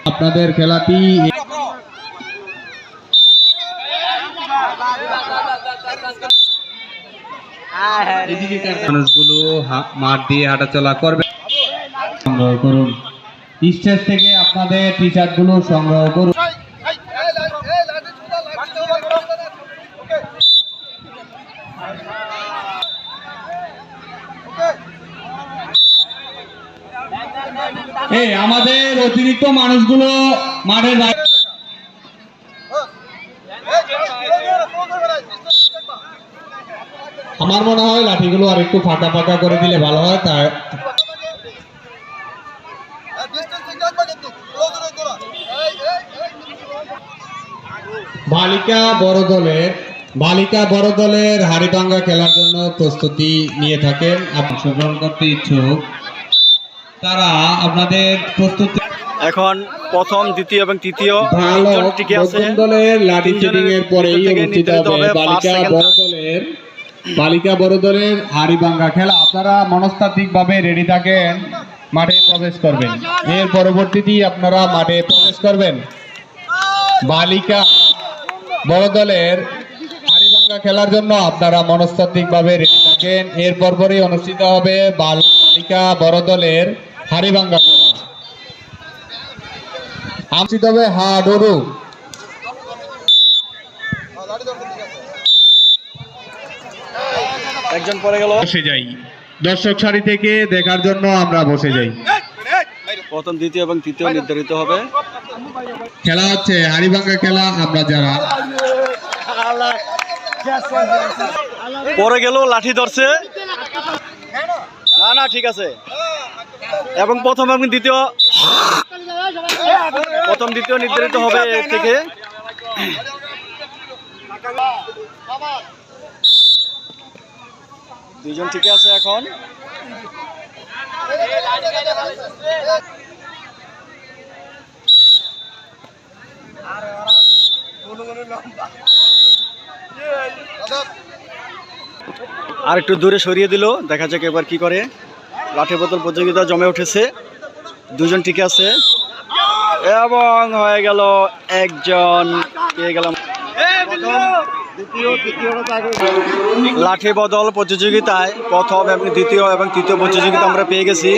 আপনাদের খেলাটি মানুষগুলো মাঠ দিয়ে হাঁটাচলা করবে। সংগ্রহ করুন, স্টেজ থেকে আপনাদের টি শার্ট গুলো সংগ্রহ করুন। আমাদের অতিরিক্ত মানুষগুলো মাঠের বাইরে। আমার মনে হয় লাঠিগুলো আর একটু ফাঁকা ফাঁকা করে দিলে ভালো হয়। তাই বালিকা বড় দলের হাড়িভাঙ্গা খেলার জন্য প্রস্তুতি নিয়ে থাকেন। অংশগ্রহণ করতে ইচ্ছুক তারা আপনাদের প্রস্তুতি এখন প্রথম, দ্বিতীয় এবং তৃতীয় দলের লাঠি শুটিং এর পরেই অনুষ্ঠিত হবে বালিকা বড় দলের হাড়িভাঙ্গা খেলা। আপনারা মনস্তাত্ত্বিক ভাবে রেডি থাকেন, মাঠে প্রবেশ করবেন। এর পরবর্তীতে আপনারা মাঠে প্রবেশ করবেন। বালিকা বড় দলের হাড়িভাঙ্গা খেলার জন্য আপনারা মনস্তাত্ত্বিক ভাবে রেডি থাকেন। এর পরপরই অনুষ্ঠিত হবে বালিকা বড় দলের হাড়িভাঙ্গা খেলা। অনুষ্ঠিত হবে হাডুডু। একজন পড়ে গেল, বসে যাই। দর্শক সারি থেকে দেখার জন্য আমরা বসে যাই। প্রথম, দ্বিতীয় এবং তৃতীয় নির্ধারিত হবে। খেলা হচ্ছে হাড়িভাঙ্গা খেলা। আমরা যারা পরে গেল, লাঠি ধরছে, না ঠিক আছে। এবং প্রথম এবং দ্বিতীয় নির্ধারিত হবে এর থেকে। দুইজন ঠিক আছে। এখন আর একটু দূরে সরিয়ে দিল, দেখা যাক এবার কি করে। লাঠি বোতল প্রতিযোগিতা জমে উঠেছে, দুজন ঠিক আছে এবং হয়ে গেল একজন পেয়ে গেলাম। লাঠি বদল প্রতিযোগিতায় প্রথম এবং দ্বিতীয় এবং তৃতীয় প্রতিযোগিতা আমরা পেয়ে গেছি।